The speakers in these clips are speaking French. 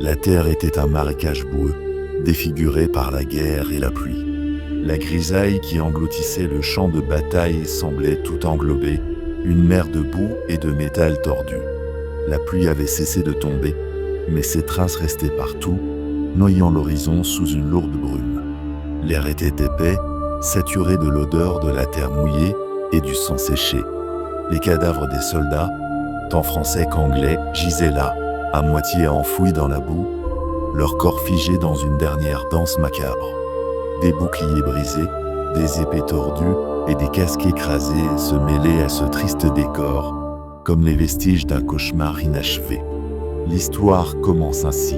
La terre était un marécage boueux, défiguré par la guerre et la pluie. La grisaille qui engloutissait le champ de bataille semblait tout englober, une mer de boue et de métal tordu. La pluie avait cessé de tomber, mais ses traces restaient partout, noyant l'horizon sous une lourde brume. L'air était épais, saturé de l'odeur de la terre mouillée et du sang séché. Les cadavres des soldats, tant français qu'anglais, gisaient là, à moitié enfouis dans la boue, leurs corps figés dans une dernière danse macabre. Des boucliers brisés, des épées tordues et des casques écrasés se mêlaient à ce triste décor, comme les vestiges d'un cauchemar inachevé. L'histoire commence ainsi.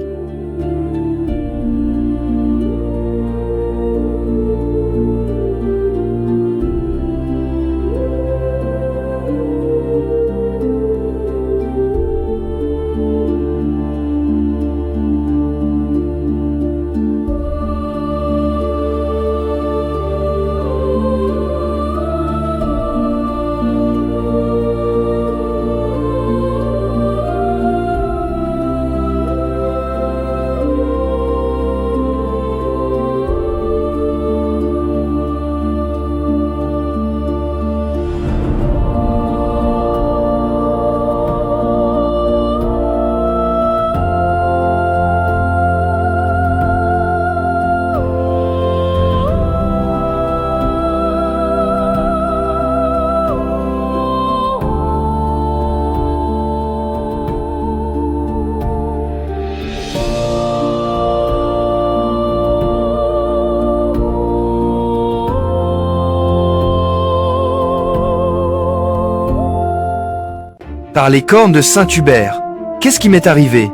Par les cornes de Saint-Hubert, qu'est-ce qui m'est arrivé?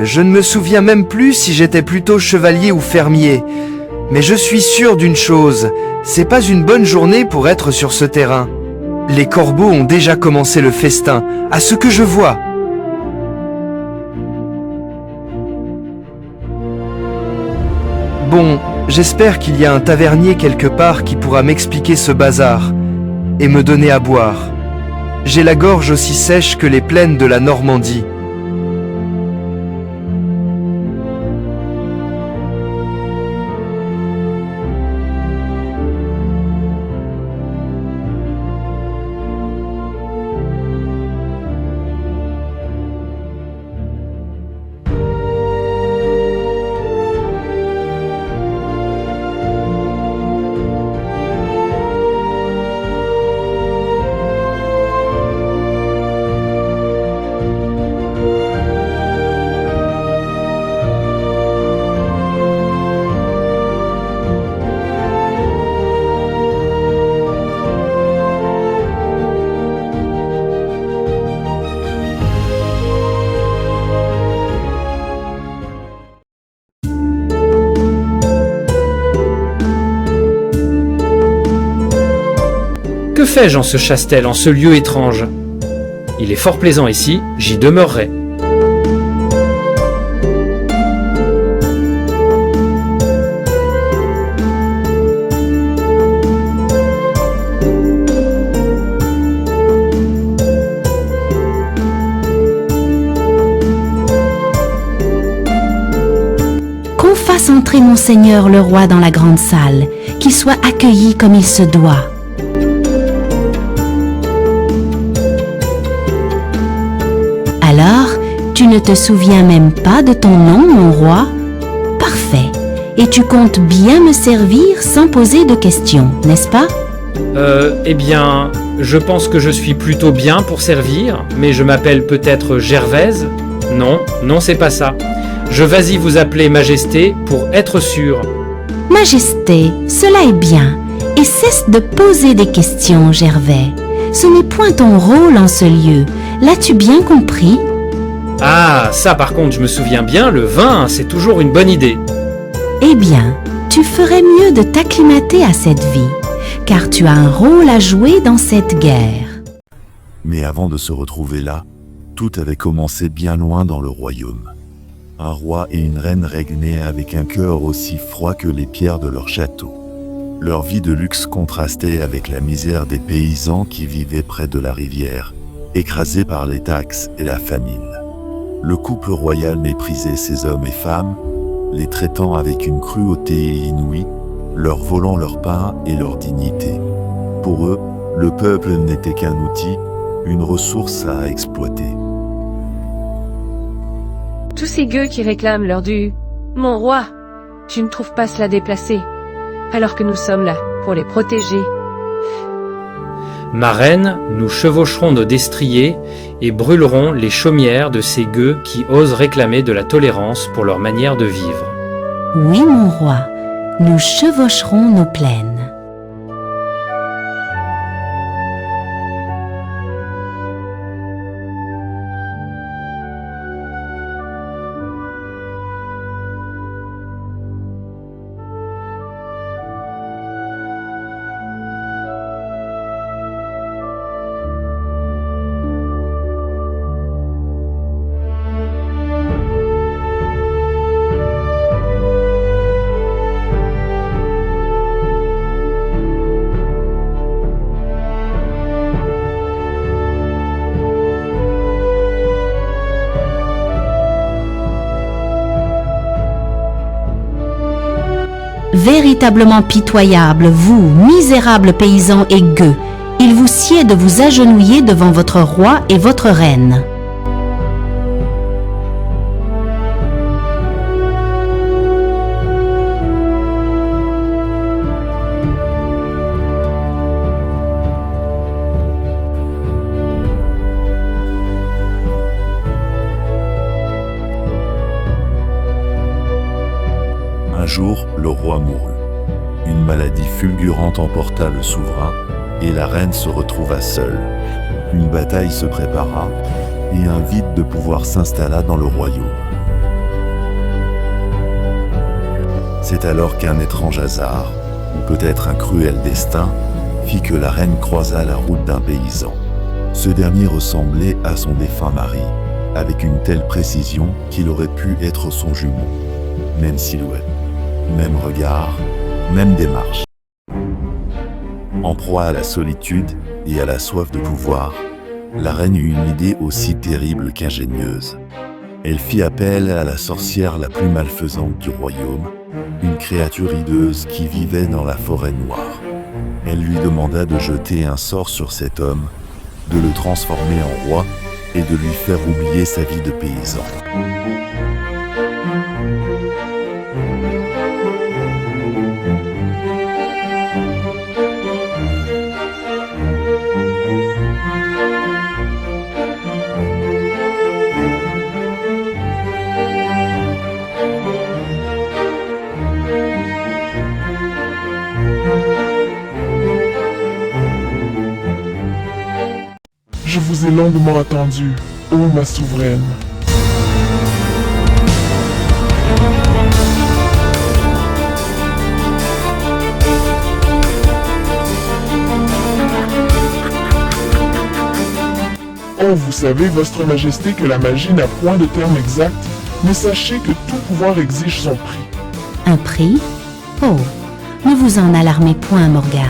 Je ne me souviens même plus si j'étais plutôt chevalier ou fermier. Mais je suis sûr d'une chose, c'est pas une bonne journée pour être sur ce terrain. Les corbeaux ont déjà commencé le festin, à ce que je vois. Bon, j'espère qu'il y a un tavernier quelque part qui pourra m'expliquer ce bazar et me donner à boire. J'ai la gorge aussi sèche que les plaines de la Normandie. Que fais-je en ce Chastel, en ce lieu étrange? Il est fort plaisant ici, j'y demeurerai. Qu'on fasse entrer Monseigneur le roi dans la grande salle, qu'il soit accueilli comme il se doit. Alors, tu ne te souviens même pas de ton nom, mon roi? Parfait. Et tu comptes bien me servir sans poser de questions, n'est-ce pas? Eh bien, je pense que je suis plutôt bien pour servir, mais je m'appelle peut-être Gervaise? Non, c'est pas ça. Je vas-y vous appeler Majesté pour être sûr. Majesté, cela est bien. Et cesse de poser des questions, Gervais. Ce n'est point ton rôle en ce lieu. L'as-tu bien compris? Ah, ça par contre, je me souviens bien, le vin, c'est toujours une bonne idée. Eh bien, tu ferais mieux de t'acclimater à cette vie, car tu as un rôle à jouer dans cette guerre. Mais avant de se retrouver là, tout avait commencé bien loin dans le royaume. Un roi et une reine régnaient avec un cœur aussi froid que les pierres de leur château. Leur vie de luxe contrastait avec la misère des paysans qui vivaient près de la rivière, écrasés par les taxes et la famine. Le couple royal méprisait ces hommes et femmes, les traitant avec une cruauté inouïe, leur volant leur pain et leur dignité. Pour eux, le peuple n'était qu'un outil, une ressource à exploiter. Tous ces gueux qui réclament leur dû. Mon roi, tu ne trouves pas cela déplacé, alors que nous sommes là pour les protéger. Ma reine, nous chevaucherons nos destriers et brûlerons les chaumières de ces gueux qui osent réclamer de la tolérance pour leur manière de vivre. Oui, mon roi, nous chevaucherons nos plaines. Véritablement pitoyable, vous, misérables paysans et gueux, il vous sied de vous agenouiller devant votre roi et votre reine. Un jour, le roi mourut. Une maladie fulgurante emporta le souverain et la reine se retrouva seule. Une bataille se prépara et un vide de pouvoir s'installa dans le royaume. C'est alors qu'un étrange hasard, ou peut-être un cruel destin, fit que la reine croisa la route d'un paysan. Ce dernier ressemblait à son défunt mari, avec une telle précision qu'il aurait pu être son jumeau. Même silhouette, même regard, même démarche. En proie à la solitude et à la soif de pouvoir, la reine eut une idée aussi terrible qu'ingénieuse. Elle fit appel à la sorcière la plus malfaisante du royaume, une créature hideuse qui vivait dans la forêt noire. Elle lui demanda de jeter un sort sur cet homme, de le transformer en roi et de lui faire oublier sa vie de paysan. Je vous ai longuement attendu, ô ma souveraine. Oh, vous savez, Votre Majesté, que la magie n'a point de terme exact, mais sachez que tout pouvoir exige son prix. Un prix? Oh, ne vous en alarmez point, Morgane.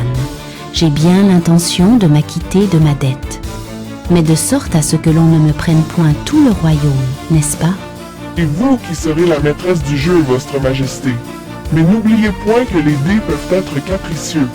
J'ai bien l'intention de m'acquitter de ma dette. Mais de sorte à ce que l'on ne me prenne point tout le royaume, n'est-ce pas? Et vous qui serez la maîtresse du jeu, Votre Majesté. Mais n'oubliez point que les dés peuvent être capricieux.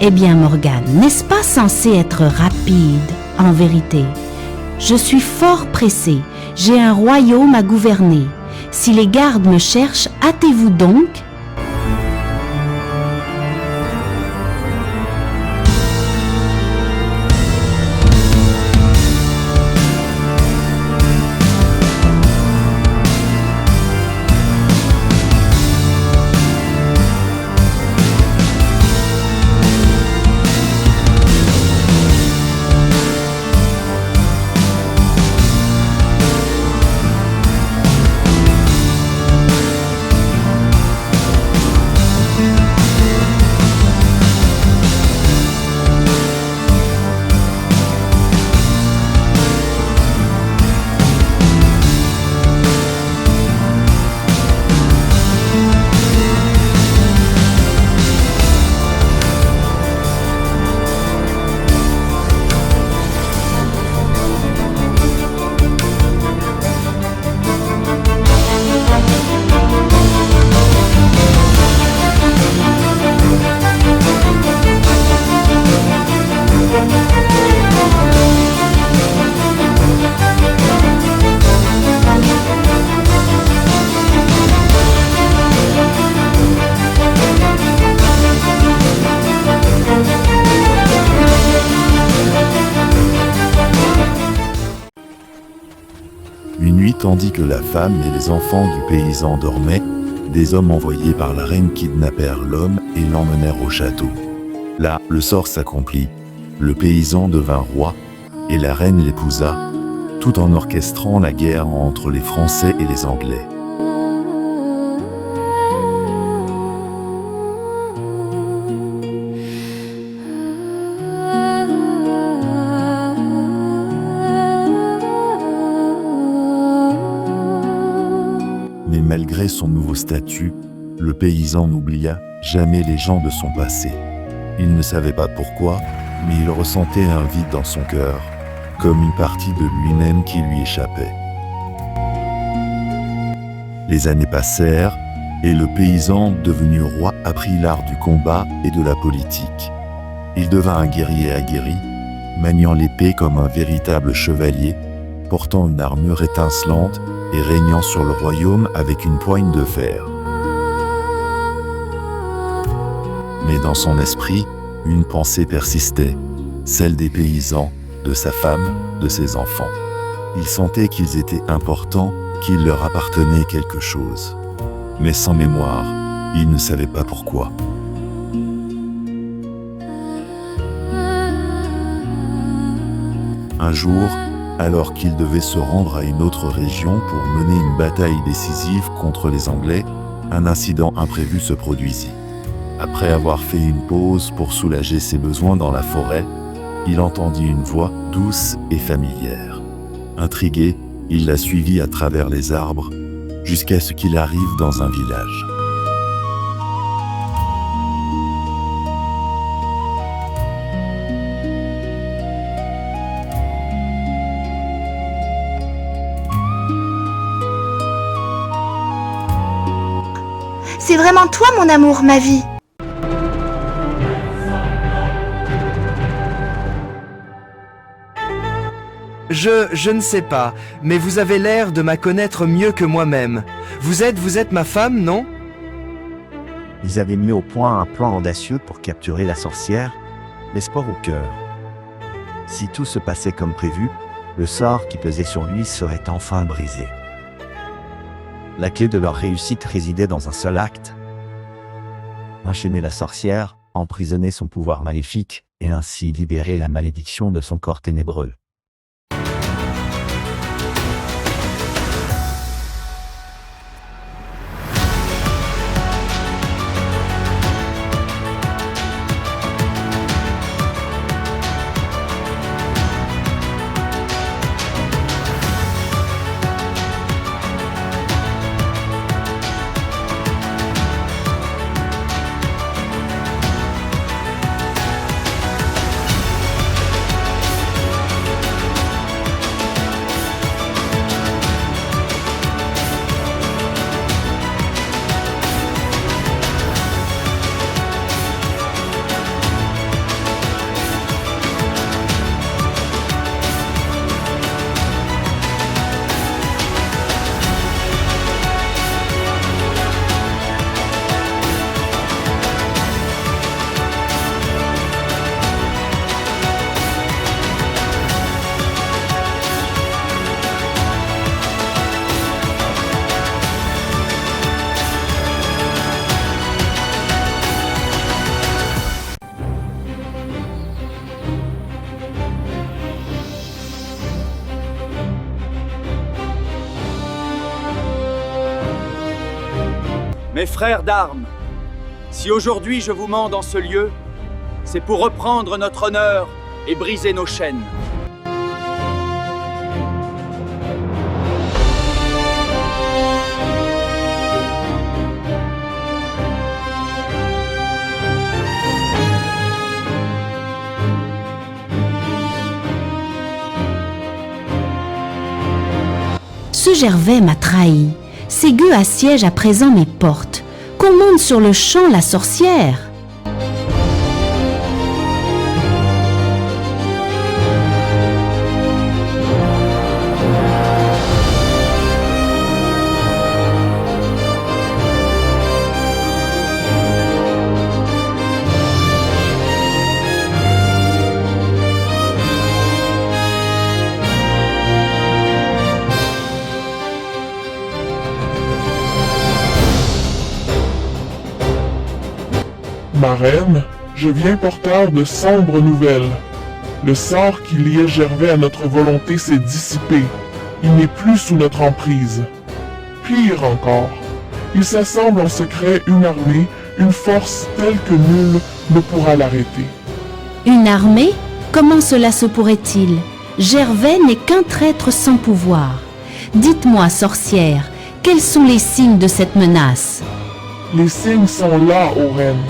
Eh bien, Morgane, n'est-ce pas censé être rapide, en vérité? Je suis fort pressée, j'ai un royaume à gouverner. Si les gardes me cherchent, hâtez-vous donc. Tandis que la femme et les enfants du paysan dormaient, des hommes envoyés par la reine kidnappèrent l'homme et l'emmenèrent au château. Là, le sort s'accomplit. Le paysan devint roi, et la reine l'épousa, tout en orchestrant la guerre entre les Français et les Anglais. Mais malgré son nouveau statut, le paysan n'oublia jamais les gens de son passé. Il ne savait pas pourquoi, mais il ressentait un vide dans son cœur, comme une partie de lui-même qui lui échappait. Les années passèrent, et le paysan, devenu roi, apprit l'art du combat et de la politique. Il devint un guerrier aguerri, maniant l'épée comme un véritable chevalier, portant une armure étincelante et régnant sur le royaume avec une poigne de fer. Mais dans son esprit, une pensée persistait, celle des paysans, de sa femme, de ses enfants. Il sentait qu'ils étaient importants, qu'il leur appartenait quelque chose. Mais sans mémoire, il ne savait pas pourquoi. Un jour, alors qu'il devait se rendre à une autre région pour mener une bataille décisive contre les Anglais, un incident imprévu se produisit. Après avoir fait une pause pour soulager ses besoins dans la forêt, il entendit une voix douce et familière. Intrigué, il la suivit à travers les arbres, jusqu'à ce qu'il arrive dans un village. C'est vraiment toi, mon amour, ma vie. Je ne sais pas, mais vous avez l'air de me connaître mieux que moi-même. Vous êtes ma femme, non? Ils avaient mis au point un plan audacieux pour capturer la sorcière, l'espoir au cœur. Si tout se passait comme prévu, le sort qui pesait sur lui serait enfin brisé. La clé de leur réussite résidait dans un seul acte: enchaîner la sorcière, emprisonner son pouvoir maléfique, et ainsi libérer la malédiction de son corps ténébreux. Mes frères d'armes, si aujourd'hui je vous mens dans ce lieu, c'est pour reprendre notre honneur et briser nos chaînes. Ce Gervais m'a trahi. Ces gueux assiègent à présent mes portes. Qu'on monte sur le champ la sorcière. Ma reine, je viens porteur de sombres nouvelles. Le sort qui liait Gervais à notre volonté s'est dissipé. Il n'est plus sous notre emprise. Pire encore, il s'assemble en secret une armée, une force telle que nul ne pourra l'arrêter. Une armée? Comment cela se pourrait-il? Gervais n'est qu'un traître sans pouvoir. Dites-moi, sorcière, quels sont les signes de cette menace? Les signes sont là, ô reine.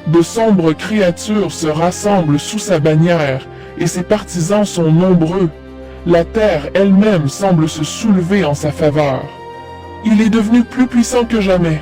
De sombres créatures se rassemblent sous sa bannière, et ses partisans sont nombreux. La terre elle-même semble se soulever en sa faveur. Il est devenu plus puissant que jamais.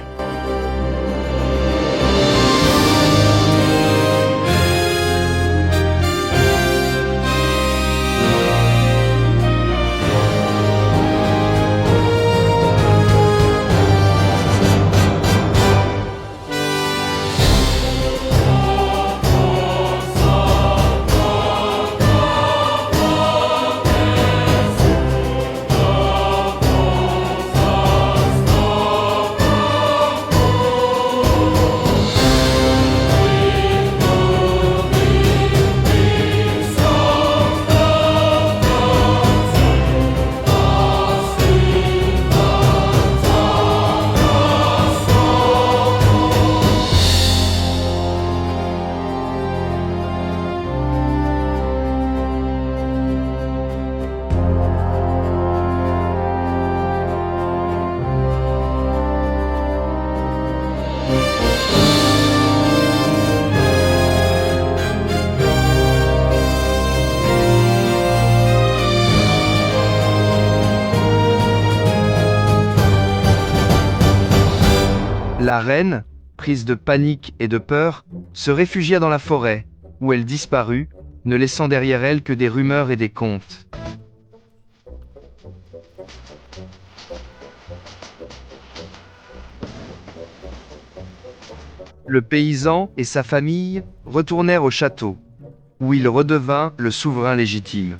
La reine, prise de panique et de peur, se réfugia dans la forêt, où elle disparut, ne laissant derrière elle que des rumeurs et des contes. Le paysan et sa famille retournèrent au château, où il redevint le souverain légitime.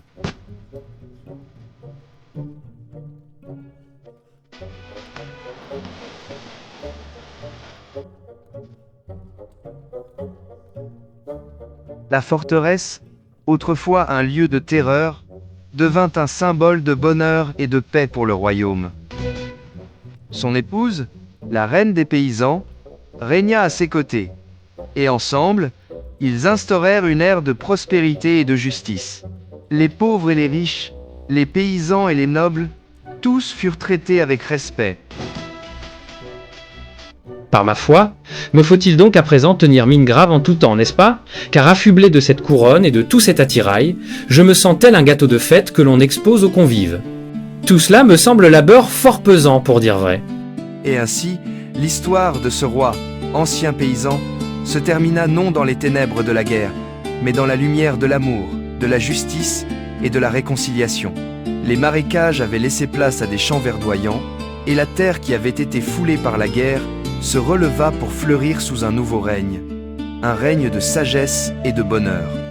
La forteresse, autrefois un lieu de terreur, devint un symbole de bonheur et de paix pour le royaume. Son épouse, la reine des paysans, régna à ses côtés, et ensemble, ils instaurèrent une ère de prospérité et de justice. Les pauvres et les riches, les paysans et les nobles, tous furent traités avec respect. Par ma foi, me faut-il donc à présent tenir mine grave en tout temps, n'est-ce pas? Car affublé de cette couronne et de tout cet attirail, je me sens tel un gâteau de fête que l'on expose aux convives. Tout cela me semble labeur fort pesant, pour dire vrai. Et ainsi, l'histoire de ce roi, ancien paysan, se termina non dans les ténèbres de la guerre, mais dans la lumière de l'amour, de la justice et de la réconciliation. Les marécages avaient laissé place à des champs verdoyants, et la terre qui avait été foulée par la guerre se releva pour fleurir sous un nouveau règne, un règne de sagesse et de bonheur.